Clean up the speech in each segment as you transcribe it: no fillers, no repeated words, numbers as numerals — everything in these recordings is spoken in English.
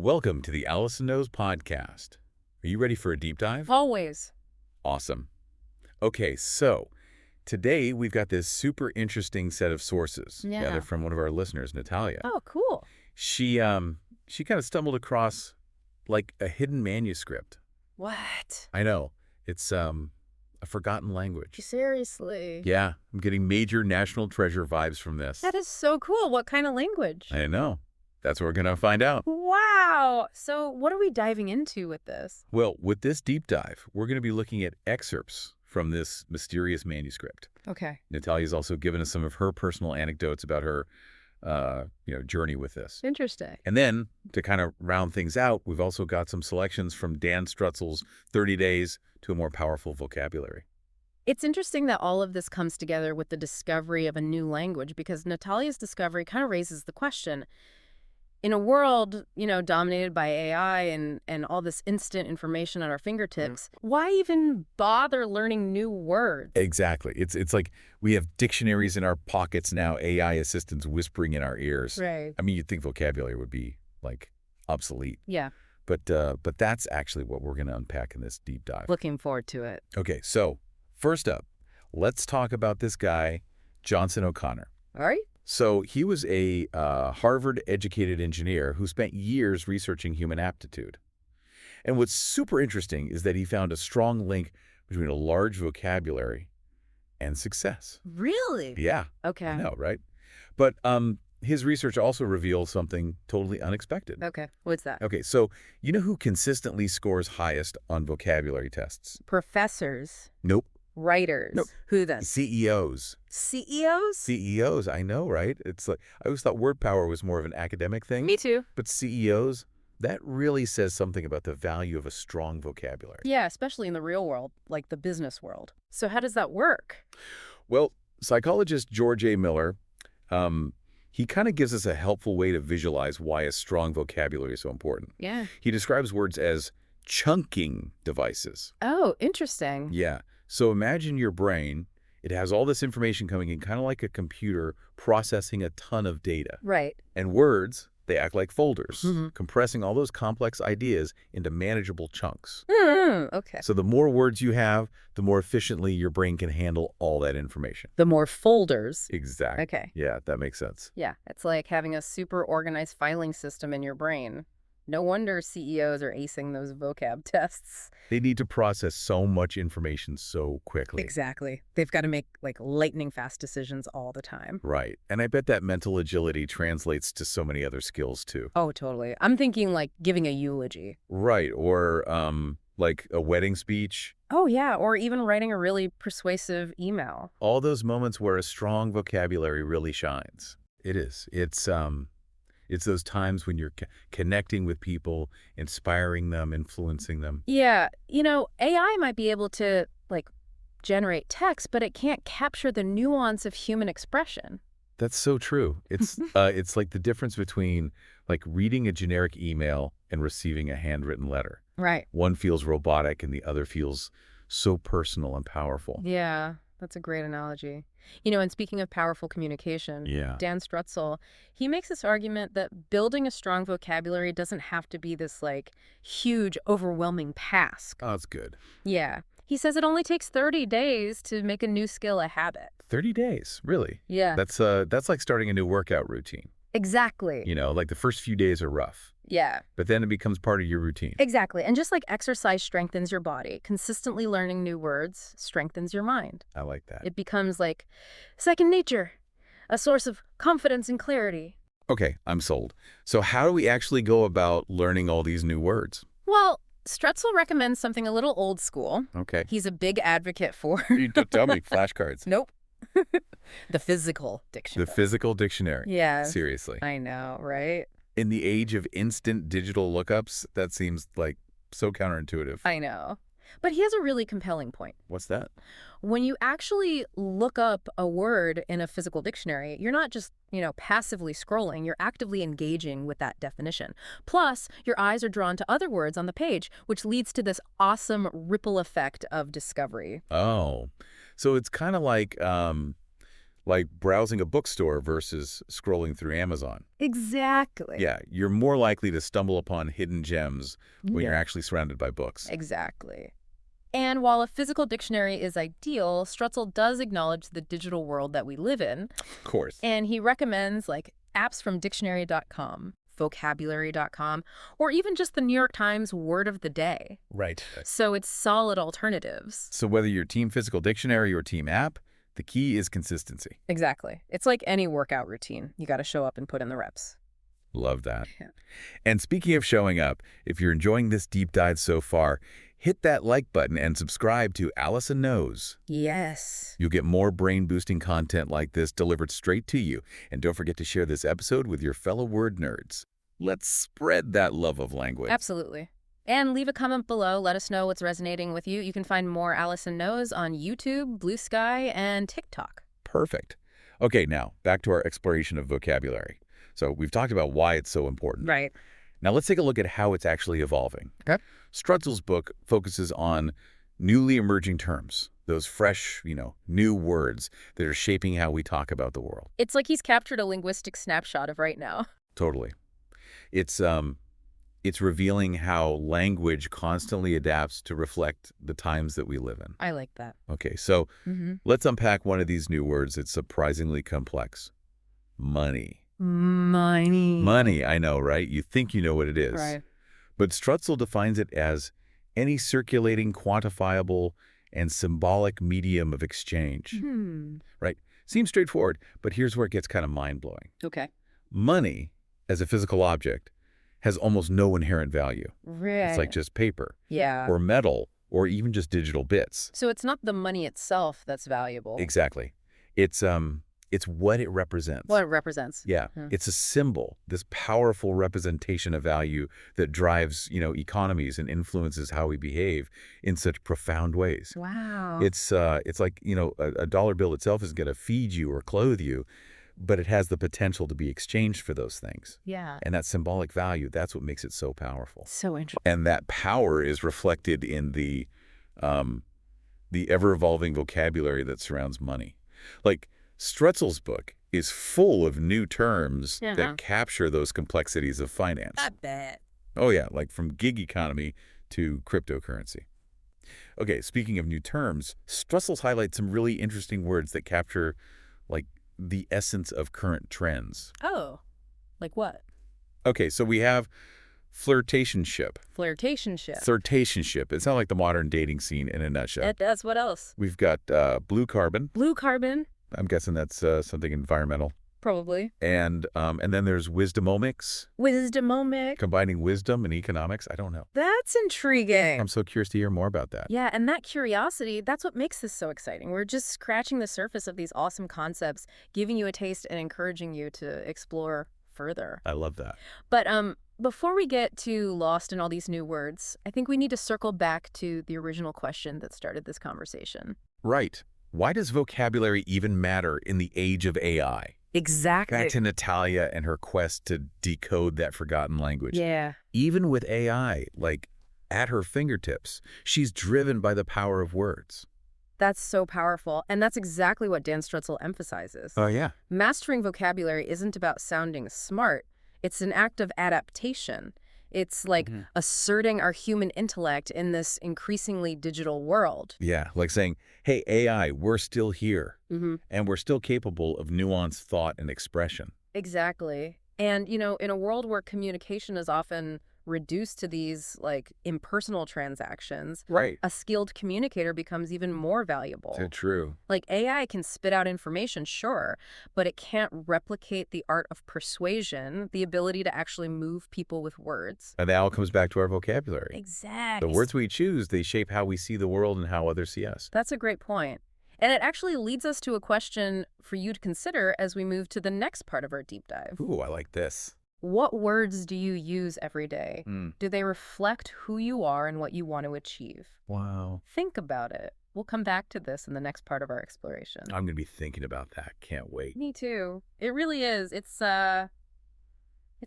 Welcome to the Allison Knows podcast. Are you ready for a deep dive? Always. Awesome. Okay, so today we've got this super interesting set of sources Yeah. gathered from one of our listeners, Natalia. Oh, cool. She kind of stumbled across like a hidden manuscript. What? I know. It's a forgotten language. Seriously? Yeah, I'm getting major national treasure vibes from this. That is so cool. What kind of language? I know. That's what we're going to find out. Wow. So what are we diving into with this? Well, with this deep dive, we're going to be looking at excerpts from this mysterious manuscript. Okay. Natalia's also given us some of her personal anecdotes about her, journey with this. Interesting. And then, to kind of round things out, we've also got some selections from Dan Strutzel's 30 Days to a More Powerful Vocabulary. It's interesting that all of this comes together with the discovery of a new language, because Natalia's discovery kind of raises the question, in a world, dominated by AI and all this instant information at our fingertips, why even bother learning new words? Exactly. It's like we have dictionaries in our pockets now, AI assistants whispering in our ears. Right. I mean, you'd think vocabulary would be, like, obsolete. Yeah. But that's actually what we're going to unpack in this deep dive. Looking forward to it. Okay, so first up, let's talk about this guy, Johnson O'Connor. All right. So he was a Harvard-educated engineer who spent years researching human aptitude. And what's super interesting is that he found a strong link between a large vocabulary and success. Really? Yeah, Okay. I know, right? But his research also reveals something totally unexpected. Okay. What's that? Okay, so you know who consistently scores highest on vocabulary tests? Professors. Nope. Writers. Nope. Who then? CEOs. CEOs? CEOs, I know, right? It's like, I always thought word power was more of an academic thing. Me too. But CEOs, that really says something about the value of a strong vocabulary. Yeah, especially in the real world, like the business world. So how does that work? Well, psychologist George A. Miller, he kind of gives us a helpful way to visualize why a strong vocabulary is so important. Yeah. He describes words as chunking devices. Oh, interesting. Yeah. So imagine your brain. It has all this information coming in, kind of like a computer processing a ton of data. Right. And words, they act like folders, Mhm. compressing all those complex ideas into manageable chunks. Okay. So the more words you have, the more efficiently your brain can handle all that information. The more folders. Exactly. Okay. Yeah, that makes sense. Yeah, it's like having a super organized filing system in your brain. No wonder CEOs are acing those vocab tests. They need to process so much information so quickly. Exactly. They've got to make like lightning fast decisions all the time. Right. And I bet that mental agility translates to so many other skills too. Oh, totally. I'm thinking like giving a eulogy. Right. Or like a wedding speech. Oh, yeah. Or even writing a really persuasive email. All those moments where a strong vocabulary really shines. It is. It's those times when you're connecting with people, inspiring them, influencing them. Yeah. AI might be able to like generate text, but it can't capture the nuance of human expression. That's so true. It's like the difference between like reading a generic email and receiving a handwritten letter. Right. One feels robotic and the other feels so personal and powerful. Yeah, that's a great analogy. And speaking of powerful communication, Yeah. Dan Strutzel, he makes this argument that building a strong vocabulary doesn't have to be this like huge, overwhelming task. Oh, that's good. Yeah. He says it only takes 30 days to make a new skill a habit. 30 days, really? Yeah. That's like starting a new workout routine. Exactly. Like the first few days are rough, Yeah. but then it becomes part of your routine. Exactly. And just like exercise strengthens your body, consistently learning new words strengthens your mind. I like that. It becomes like second nature, a source of confidence and clarity. Okay, I'm sold. So how do we actually go about learning all these new words? Well, Strutzel recommends something a little old school. Okay. He's a big advocate for... You don't tell me, flashcards. Nope. The physical dictionary. The physical dictionary. Yeah. Seriously. I know, right? In the age of instant digital lookups, that seems like so counterintuitive. I know. But he has a really compelling point. What's that? When you actually look up a word in a physical dictionary, you're not just, passively scrolling, you're actively engaging with that definition. Plus, your eyes are drawn to other words on the page, which leads to this awesome ripple effect of discovery. Oh, so it's kind of Like browsing a bookstore versus scrolling through Amazon. Exactly. Yeah, you're more likely to stumble upon hidden gems when you're Yeah. actually surrounded by books. Exactly. And while a physical dictionary is ideal, Strutzel does acknowledge the digital world that we live in, Of course. and he recommends like apps from dictionary.com, vocabulary.com, or even just the New York Times word of the day. Right. So it's solid alternatives. So whether you're team physical dictionary or team app, the key is consistency. Exactly. It's like any workout routine. You got to show up and put in the reps. Love that. Yeah. And speaking of showing up, if you're enjoying this deep dive so far, hit that like button and subscribe to Allison Knows. Yes. You'll get more brain-boosting content like this delivered straight to you. And don't forget to share this episode with your fellow word nerds. Let's spread that love of language. Absolutely. And leave a comment below. Let us know what's resonating with you. You can find more Allison Knows on YouTube, Blue Sky, and TikTok. Perfect. Okay, now back to our exploration of vocabulary. So we've talked about why it's so important. Right. Now let's take a look at how it's actually evolving. Okay. Strutzel's book focuses on newly emerging terms, those fresh, new words that are shaping how we talk about the world. It's like he's captured a linguistic snapshot of right now. Totally. It's revealing how language constantly adapts to reflect the times that we live in. I like that. Okay, so Mm-hmm. let's unpack one of these new words. It's surprisingly complex. Money. Money. Money, I know, right? You think you know what it is. Right. But Strutzel defines it as any circulating, quantifiable, and symbolic medium of exchange. Hmm. Right? Seems straightforward, but here's where it gets kind of mind-blowing. Okay. Money, as a physical object, has almost no inherent value. Right. It's like just paper, Yeah. or metal, or even just digital bits. So it's not the money itself that's valuable. Exactly. It's what it represents. What it represents. Yeah, Hmm. it's a symbol, this powerful representation of value that drives, economies and influences how we behave in such profound ways. Wow. It's like, a dollar bill itself isn't going to feed you or clothe you, but it has the potential to be exchanged for those things. Yeah. And that symbolic value, that's what makes it so powerful. So interesting. And that power is reflected in the ever-evolving vocabulary that surrounds money. Like, Strutzel's book is full of new terms that capture those complexities of finance. I bet. Oh yeah, like from gig economy to cryptocurrency. Okay, speaking of new terms, Strutzel's highlights some really interesting words that capture, like, the essence of current trends. Oh. Like what? Okay, so we have flirtationship. Flirtationship. Flirtationship. It's not like the modern dating scene in a nutshell. It does. What else? We've got blue carbon. Blue carbon. I'm guessing that's something environmental. Probably. And then there's wisdomomics, Wisdomomic. combining wisdom and economics. I don't know. That's intriguing. I'm so curious to hear more about that. Yeah, and that curiosity, that's what makes this so exciting. We're just scratching the surface of these awesome concepts, giving you a taste and encouraging you to explore further. I love that. But before we get too lost in all these new words, I think we need to circle back to the original question that started this conversation. Right. Why does vocabulary even matter in the age of AI? Exactly. Back to Natalia and her quest to decode that forgotten language. Yeah. Even with AI, like, at her fingertips, she's driven by the power of words. That's so powerful. And that's exactly what Dan Strutzel emphasizes. Oh, yeah. Mastering vocabulary isn't about sounding smart. It's an act of adaptation. It's like asserting our human intellect in this increasingly digital world. Yeah, like saying, hey, AI, we're still here, and we're still capable of nuanced thought and expression. Exactly. And, in a world where communication is often reduced to these, like, impersonal transactions, Right. a skilled communicator becomes even more valuable. So true. Like, AI can spit out information, sure, but it can't replicate the art of persuasion, the ability to actually move people with words. And that all comes back to our vocabulary. Exactly. The words we choose, they shape how we see the world and how others see us. That's a great point. And it actually leads us to a question for you to consider as we move to the next part of our deep dive. Ooh, I like this. What words do you use every day? Mm. Do they reflect who you are and what you want to achieve? Wow. Think about it. We'll come back to this in the next part of our exploration. I'm going to be thinking about that. Can't wait. Me too. It really is. It's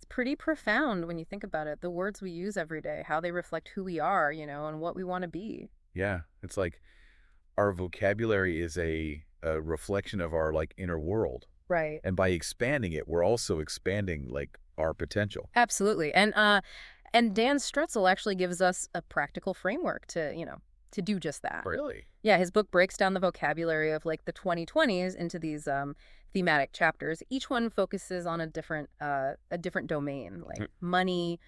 pretty profound when you think about it. The words we use every day, how they reflect who we are, and what we want to be. Yeah, it's like our vocabulary is a a reflection of our like inner world. Right. And by expanding it, we're also expanding like our potential. Absolutely. And Dan Strutzel actually gives us a practical framework to do just that. Really? Yeah, his book breaks down the vocabulary of like the 2020s into these thematic chapters. Each one focuses on a different domain, like money,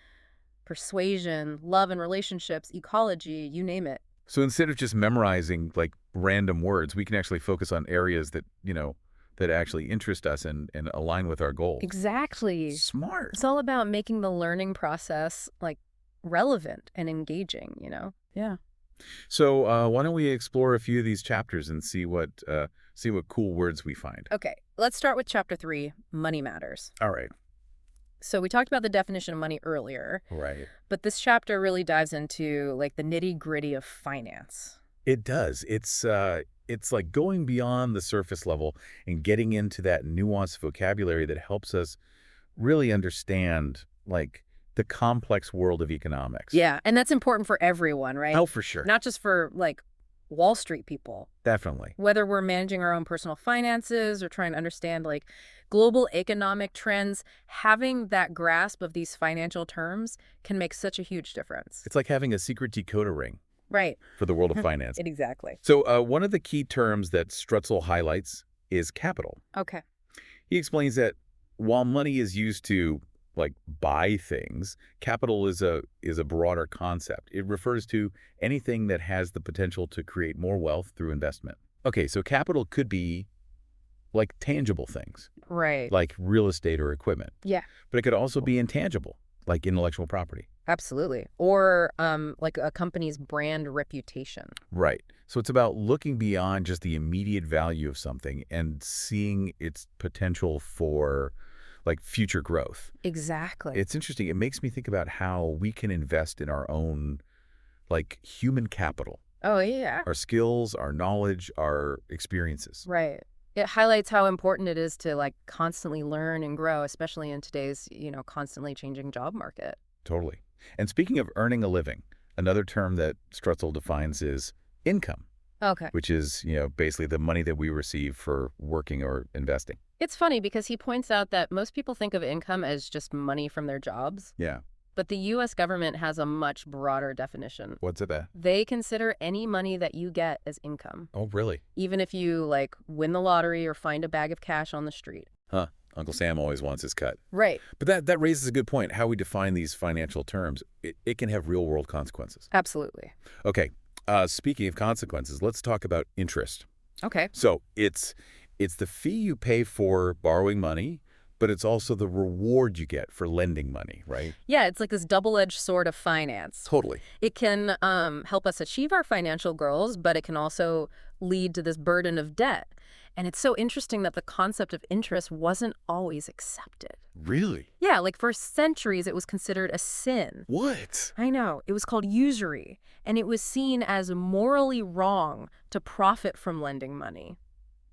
persuasion, love and relationships, ecology, you name it. So instead of just memorizing like random words, we can actually focus on areas that, that actually interest us and align with our goals. Exactly. Smart. It's all about making the learning process like relevant and engaging. Yeah. So why don't we explore a few of these chapters and see what cool words we find? Okay, let's start with chapter 3, money matters. All right. So we talked about the definition of money earlier, Right. but this chapter really dives into like the nitty-gritty of finance. It does. It's like going beyond the surface level and getting into that nuanced vocabulary that helps us really understand like the complex world of economics. Yeah, and that's important for everyone, right? Oh, for sure. Not just for like Wall Street people. Definitely. Whether we're managing our own personal finances or trying to understand like global economic trends, having that grasp of these financial terms can make such a huge difference. It's like having a secret decoder ring Right. for the world of finance. Exactly. So one of the key terms that Strutzel highlights is capital. Okay. He explains that while money is used to like buy things, capital is a broader concept. It refers to anything that has the potential to create more wealth through investment. Okay, so capital could be like tangible things, Right. like real estate or equipment. Yeah. But it could also be intangible, like intellectual property. Absolutely. Or like a company's brand reputation. Right. So it's about looking beyond just the immediate value of something and seeing its potential for like future growth. Exactly. It's interesting. It makes me think about how we can invest in our own like human capital, Oh, yeah. our skills, our knowledge, our experiences. Right. It highlights how important it is to like constantly learn and grow, especially in today's, constantly changing job market. Totally. And speaking of earning a living, another term that Strutzel defines is income, Okay. which is, basically the money that we receive for working or investing. It's funny because he points out that most people think of income as just money from their jobs, Yeah. but the U.S. government has a much broader definition. What's it about? They consider any money that you get as income, Oh, really? even if you like win the lottery or find a bag of cash on the street. Huh. Uncle Sam always wants his cut. Right. But that raises a good point. How we define these financial terms, it can have real-world consequences. Absolutely. Okay. Speaking of consequences, let's talk about interest. Okay. So it's the fee you pay for borrowing money, but it's also the reward you get for lending money, right? Yeah, it's like this double-edged sword of finance. Totally. It can help us achieve our financial goals, but it can also lead to this burden of debt. And it's so interesting that the concept of interest wasn't always accepted. Really? Yeah, like for centuries it was considered a sin. What? I know. It was called usury, and it was seen as morally wrong to profit from lending money.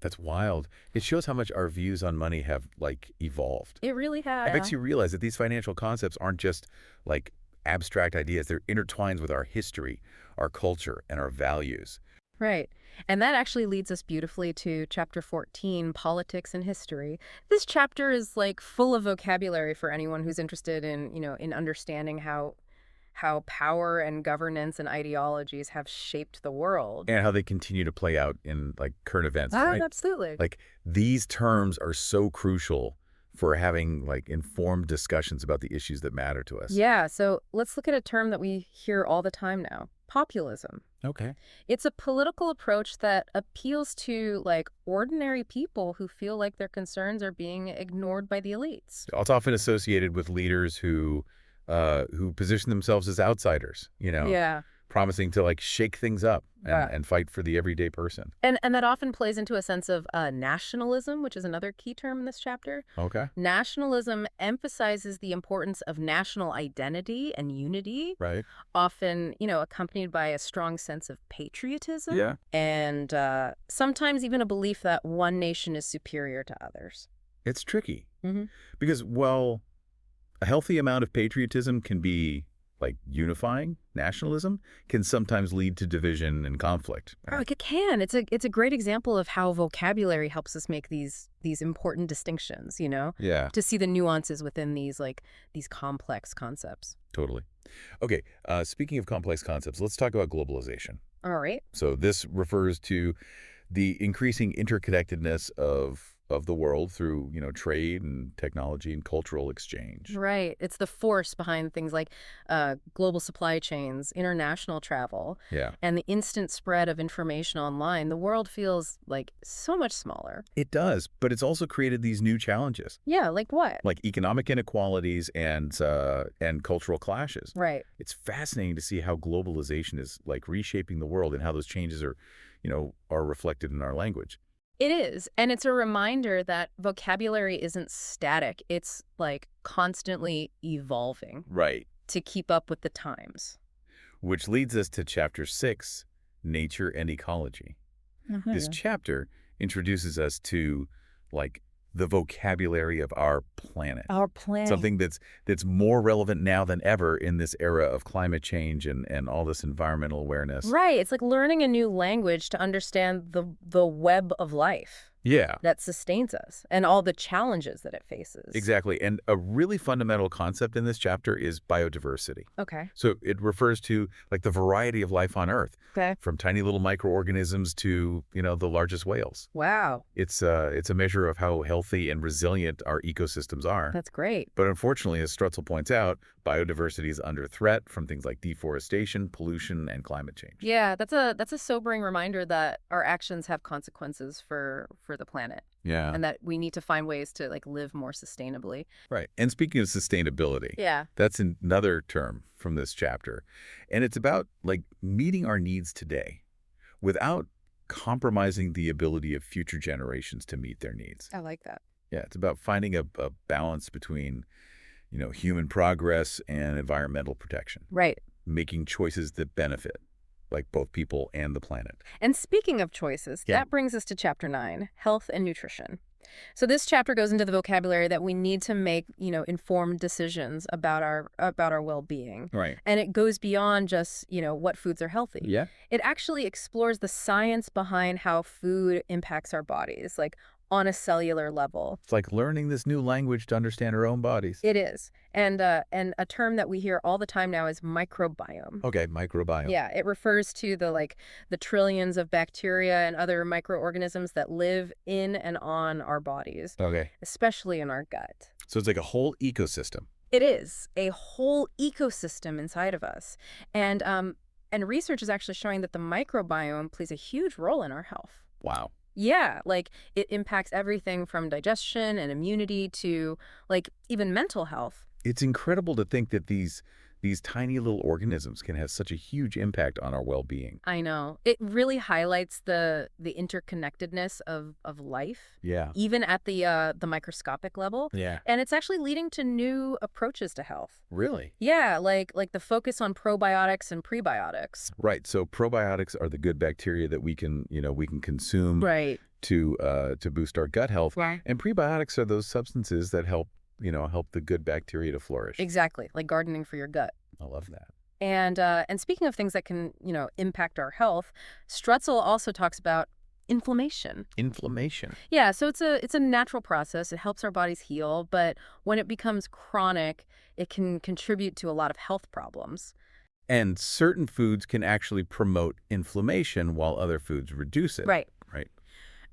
That's wild. It shows how much our views on money have, like, evolved. It really has. It makes you realize that these financial concepts aren't just, like, abstract ideas. They're intertwined with our history, our culture, and our values. Right. And that actually leads us beautifully to chapter 14, Politics and History. This chapter is like full of vocabulary for anyone who's interested in understanding how power and governance and ideologies have shaped the world. And how they continue to play out in, like, current events, right? Absolutely. Like, these terms are so crucial for having, like, informed discussions about the issues that matter to us. Yeah, so let's look at a term that we hear all the time now, populism. Okay. It's a political approach that appeals to like ordinary people who feel like their concerns are being ignored by the elites. It's often associated with leaders who position themselves as outsiders, Yeah. promising to like shake things up Yeah. and fight for the everyday person. And that often plays into a sense of nationalism, which is another key term in this chapter. Okay. Nationalism emphasizes the importance of national identity and unity, Right. often, accompanied by a strong sense of patriotism. Yeah. And sometimes even a belief that one nation is superior to others. It's tricky Mm-hmm. because, well, a healthy amount of patriotism can be like unifying nationalism, can sometimes lead to division and conflict. Oh, it can. It's a great example of how vocabulary helps us make these important distinctions, Yeah, to see the nuances within these complex concepts. totally. Okay, speaking of complex concepts, let's talk about globalization. All right. So this refers to the increasing interconnectedness of the world through, trade and technology and cultural exchange. Right. It's the force behind things like global supply chains, international travel, Yeah. and the instant spread of information online. The world feels like so much smaller. It does, but it's also created these new challenges, Yeah, like what? like economic inequalities and cultural clashes. Right. It's fascinating to see how globalization is like reshaping the world and how those changes are reflected in our language. It is. And it's a reminder that vocabulary isn't static. It's like constantly evolving Right. to keep up with the times. Which leads us to chapter 6, Nature and Ecology. This chapter introduces us to like the vocabulary of our planet. Our planet. Something that's more relevant now than ever in this era of climate change and all this environmental awareness. Right. It's like learning a new language to understand the web of life Yeah, that sustains us and all the challenges that it faces. exactly. And a really fundamental concept in this chapter is biodiversity. Okay. So it refers to like the variety of life on Earth, Okay. from tiny little microorganisms to, the largest whales. Wow. It's a measure of how healthy and resilient our ecosystems are. That's great. But unfortunately, as Strutzel points out, biodiversity is under threat from things like deforestation, pollution, and climate change. Yeah, that's a sobering reminder that our actions have consequences for the planet Yeah. and that we need to find ways to like live more sustainably. Right. And speaking of sustainability, Yeah. that's another term from this chapter. And it's about like meeting our needs today without compromising the ability of future generations to meet their needs. I like that. Yeah, it's about finding a balance between, human progress and environmental protection, Right. making choices that benefit like both people and the planet. And speaking of choices, Yeah. that brings us to chapter 9, health and nutrition. So this chapter goes into the vocabulary that we need to make, informed decisions about our well-being. Right. And it goes beyond just, what foods are healthy. Yeah. It actually explores the science behind how food impacts our bodies, like on a cellular level. It's like learning this new language to understand our own bodies. It is. And a term that we hear all the time now is microbiome. Okay, microbiome. Yeah, it refers to the trillions of bacteria and other microorganisms that live in and on our bodies, Okay. especially in our gut. So it's like a whole ecosystem. It is a whole ecosystem inside of us. And research is actually showing that the microbiome plays a huge role in our health. Wow. Yeah, like it impacts everything from digestion and immunity to like even mental health. It's incredible to think that these tiny little organisms can have such a huge impact on our well-being. I know. It really highlights the interconnectedness of life, Yeah. even at the microscopic level. Yeah. And it's actually leading to new approaches to health. Really? Yeah, like the focus on probiotics and prebiotics. Right. So probiotics are the good bacteria that we can consume Right. to boost our gut health. Right. And prebiotics are those substances that help the good bacteria to flourish. Exactly, like gardening for your gut. I love that. And speaking of things that can, impact our health, Strutzel also talks about inflammation. Inflammation. Yeah, so it's a natural process. It helps our bodies heal, but when it becomes chronic, it can contribute to a lot of health problems. And certain foods can actually promote inflammation while other foods reduce it. Right. Right.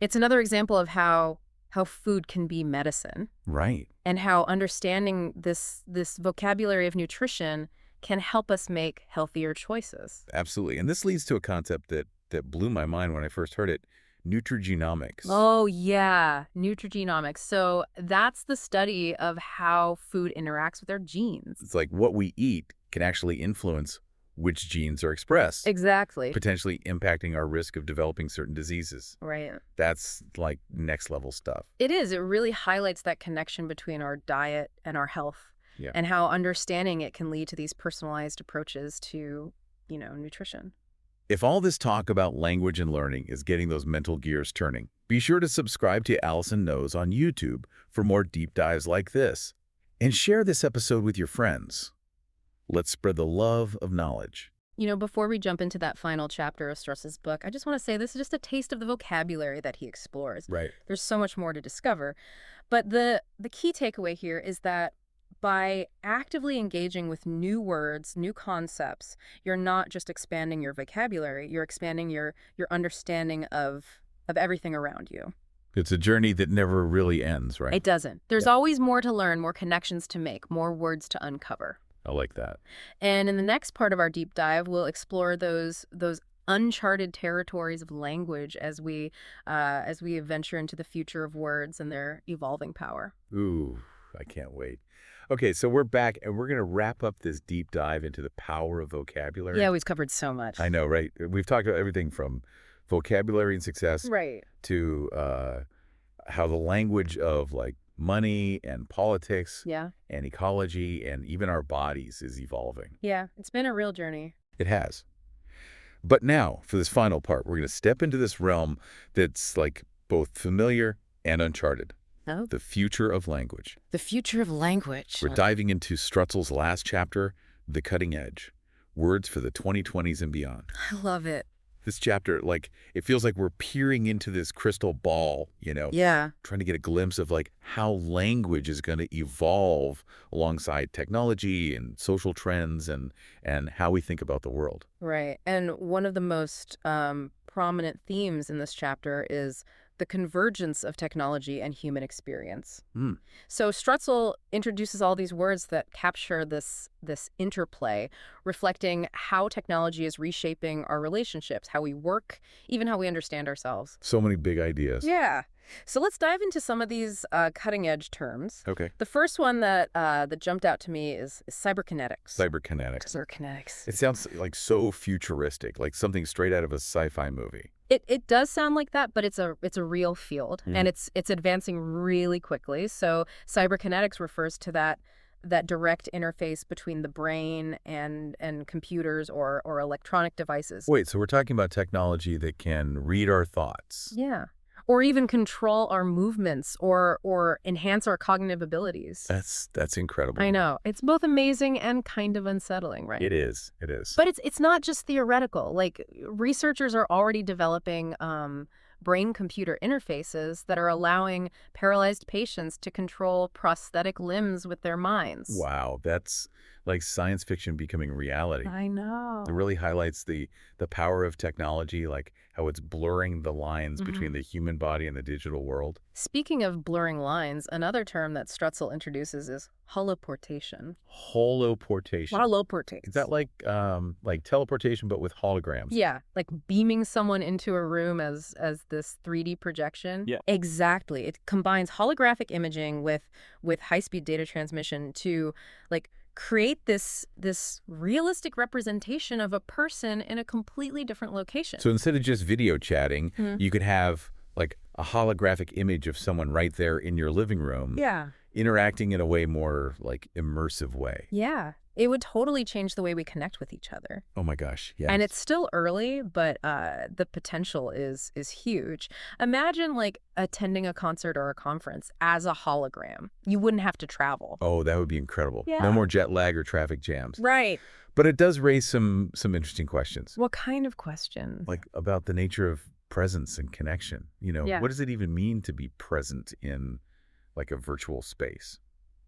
It's another example of how food can be medicine Right. and how understanding this vocabulary of nutrition can help us make healthier choices. Absolutely. And this leads to a concept that blew my mind when I first heard it, nutrigenomics. Oh, yeah, nutrigenomics. So that's the study of how food interacts with our genes. It's like what we eat can actually influence which genes are expressed, Exactly. potentially impacting our risk of developing certain diseases. Right. That's like next level stuff. It is. It really highlights that connection between our diet and our health. Yeah. And how understanding it can lead to these personalized approaches to, nutrition. If all this talk about language and learning is getting those mental gears turning, be sure to subscribe to Allison Knows on YouTube for more deep dives like this. And share this episode with your friends. Let's spread the love of knowledge. Before we jump into that final chapter of Struss's book, I just want to say this is just a taste of the vocabulary that he explores. Right. There's so much more to discover. But the key takeaway here is that by actively engaging with new words, new concepts, you're not just expanding your vocabulary, you're expanding your understanding of everything around you. It's a journey that never really ends, right? It doesn't. There's Yeah. always more to learn, more connections to make, more words to uncover. I like that. And in the next part of our deep dive, we'll explore those uncharted territories of language as we venture into the future of words and their evolving power. Ooh, I can't wait. Okay, so we're back, and we're going to wrap up this deep dive into the power of vocabulary. Yeah, we've covered so much. I know, right? We've talked about everything from vocabulary and success Right. to how the language of like money and politics Yeah. and ecology and even our bodies is evolving. Yeah. It's been a real journey. It has. But now, for this final part, we're going to step into this realm that's like both familiar and uncharted. Oh. The future of language. The future of language. We're diving into Strutzel's last chapter, The Cutting Edge. Words for the 2020s and beyond. I love it. This chapter, like, it feels like we're peering into this crystal ball, Yeah. trying to get a glimpse of like how language is going to evolve alongside technology and social trends and how we think about the world. Right. And one of the most prominent themes in this chapter is the convergence of technology and human experience. Hmm. So Strutzel introduces all these words that capture this interplay, reflecting how technology is reshaping our relationships, how we work, even how we understand ourselves. So many big ideas. Yeah. So let's dive into some of these cutting-edge terms. Okay. The first one that jumped out to me is cyberkinetics. Cyberkinetics. Cyberkinetics. It sounds like so futuristic, like something straight out of a sci-fi movie. It does sound like that, but it's a real field, Mhm. and it's advancing really quickly. So cyberkinetics refers to that direct interface between the brain and computers or electronic devices. Wait, so we're talking about technology that can read our thoughts. Yeah. Or even control our movements or enhance our cognitive abilities. That's incredible. I know. It's both amazing and kind of unsettling, right? It is. It is. But it's not just theoretical. Like, researchers are already developing brain-computer interfaces that are allowing paralyzed patients to control prosthetic limbs with their minds. Wow, that's like science fiction becoming reality. I know. It really highlights the power of technology, like how it's blurring the lines between the human body and the digital world. Speaking of blurring lines, another term that Strutzel introduces is holoportation. Holoportation. Holoportation. Is that like teleportation but with holograms? Yeah, like beaming someone into a room as this 3D projection. Yeah. Exactly. It combines holographic imaging with high-speed data transmission to like create this realistic representation of a person in a completely different location. So instead of just video chatting, Mhm. you could have like a holographic image of someone right there in your living room, Yeah. interacting in a way more like immersive way. Yeah. It would totally change the way we connect with each other. Oh my gosh, yeah. And it's still early, but the potential is huge. Imagine like attending a concert or a conference as a hologram. You wouldn't have to travel. Oh, that would be incredible. Yeah. No more jet lag or traffic jams. Right. But it does raise some interesting questions, What kind of questions? like about the nature of presence and connection. Yeah. What does it even mean to be present in like a virtual space?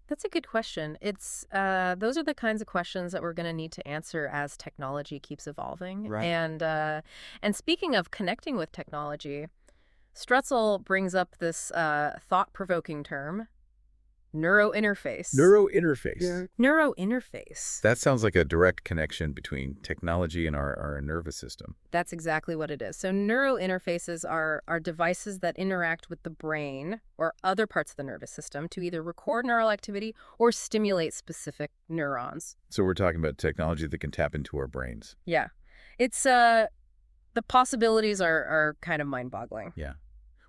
That's a good question. It's those are the kinds of questions that we're going to need to answer as technology keeps evolving. Right. And speaking of connecting with technology, Strutzel brings up this thought-provoking term, neurointerface. Neurointerface. Neurointerface. That sounds like a direct connection between technology and our nervous system. That's exactly what it is. So neurointerfaces are devices that interact with the brain or other parts of the nervous system to either record neural activity or stimulate specific neurons. So we're talking about technology that can tap into our brains. Yeah. It's the possibilities are kind of mind-boggling. Yeah.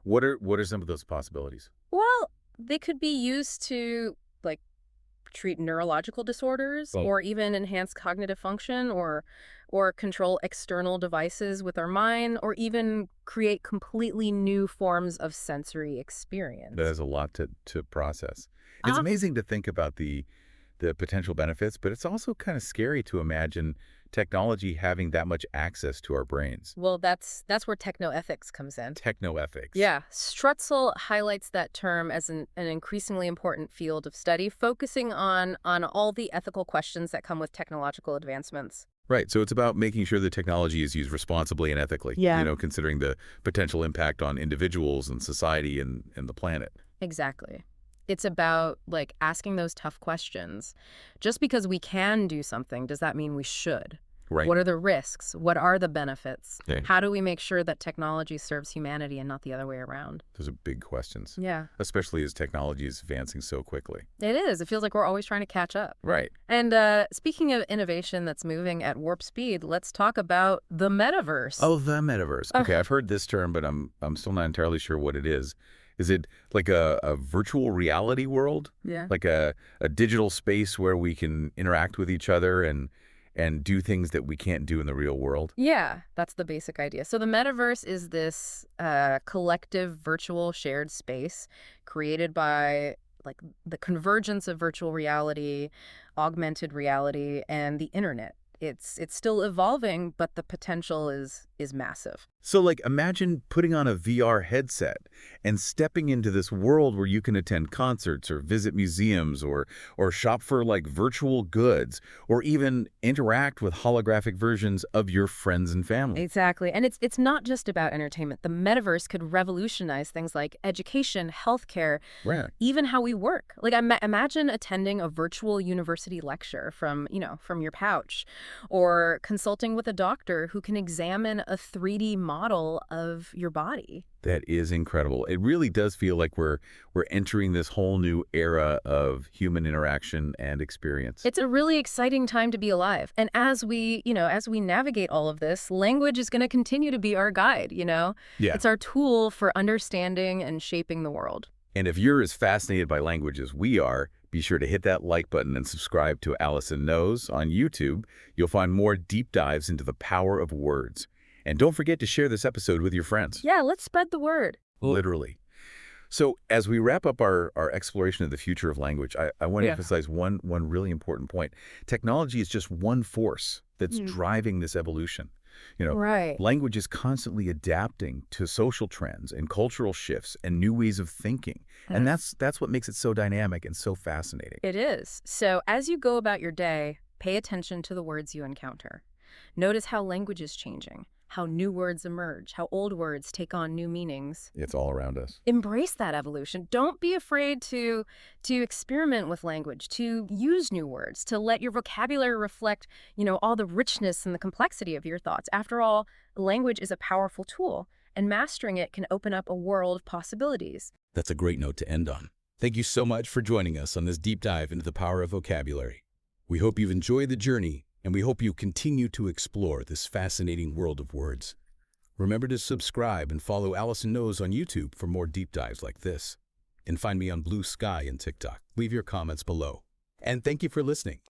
What are some of those possibilities? Well, they could be used to like treat neurological disorders Oh. or even enhance cognitive function or control external devices with our mind or even create completely new forms of sensory experience. That has a lot to process. It's Uh, amazing to think about the the potential benefits, but it's also kind of scary to imagine technology having that much access to our brains. Well, that's where technoethics comes in. Technoethics. Yeah, Strutzel highlights that term as an increasingly important field of study, focusing on all the ethical questions that come with technological advancements. Right. So it's about making sure the technology is used responsibly and ethically, Yeah. considering the potential impact on individuals and society and the planet. Exactly. It's about like asking those tough questions. Just because we can do something, does that mean we should? Right. What are the risks? What are the benefits? Okay. How do we make sure that technology serves humanity and not the other way around? Those are big questions, Yeah, especially as technology is advancing so quickly. it is. It feels like we're always trying to catch up. Right. And speaking of innovation that's moving at warp speed, let's talk about the metaverse. Oh, the metaverse. Ugh. Okay, I've heard this term, but I'm still not entirely sure what it is. Is it like a virtual reality world? Yeah. Like a digital space where we can interact with each other and do things that we can't do in the real world? Yeah, that's the basic idea. So the metaverse is this collective virtual shared space created by like the convergence of virtual reality, augmented reality, and the internet. It's still evolving, but the potential is massive. So like imagine putting on a VR headset and stepping into this world where you can attend concerts or visit museums or shop for like virtual goods or even interact with holographic versions of your friends and family. Exactly. And it's not just about entertainment. The metaverse could revolutionize things like education, healthcare, Right. even how we work. Like imagine attending a virtual university lecture from your couch, or consulting with a doctor who can examine a 3D model of your body. That is incredible. It really does feel like we're entering this whole new era of human interaction and experience. It's a really exciting time to be alive. And as we navigate all of this, language is going to continue to be our guide. Yeah. It's our tool for understanding and shaping the world. And if you're as fascinated by language as we are, be sure to hit that like button and subscribe to Allison Knows on YouTube. You'll find more deep dives into the power of words. And don't forget to share this episode with your friends. Yeah, let's spread the word. Literally. So as we wrap up our exploration of the future of language, I want to Yeah. emphasize one really important point. Technology is just one force that's driving this evolution. Right. Language is constantly adapting to social trends and cultural shifts and new ways of thinking. And that's what makes it so dynamic and so fascinating. It is. So as you go about your day, pay attention to the words you encounter. Notice how language is changing, how new words emerge, how old words take on new meanings. It's all around us. Embrace that evolution. Don't be afraid to experiment with language, to use new words, to let your vocabulary reflect, all the richness and the complexity of your thoughts. After all, language is a powerful tool, and mastering it can open up a world of possibilities. That's a great note to end on. Thank you so much for joining us on this deep dive into the power of vocabulary. We hope you've enjoyed the journey, and we hope you continue to explore this fascinating world of words. Remember to subscribe and follow Allison Knows on YouTube for more deep dives like this. And find me on Blue Sky and TikTok. Leave your comments below. And thank you for listening.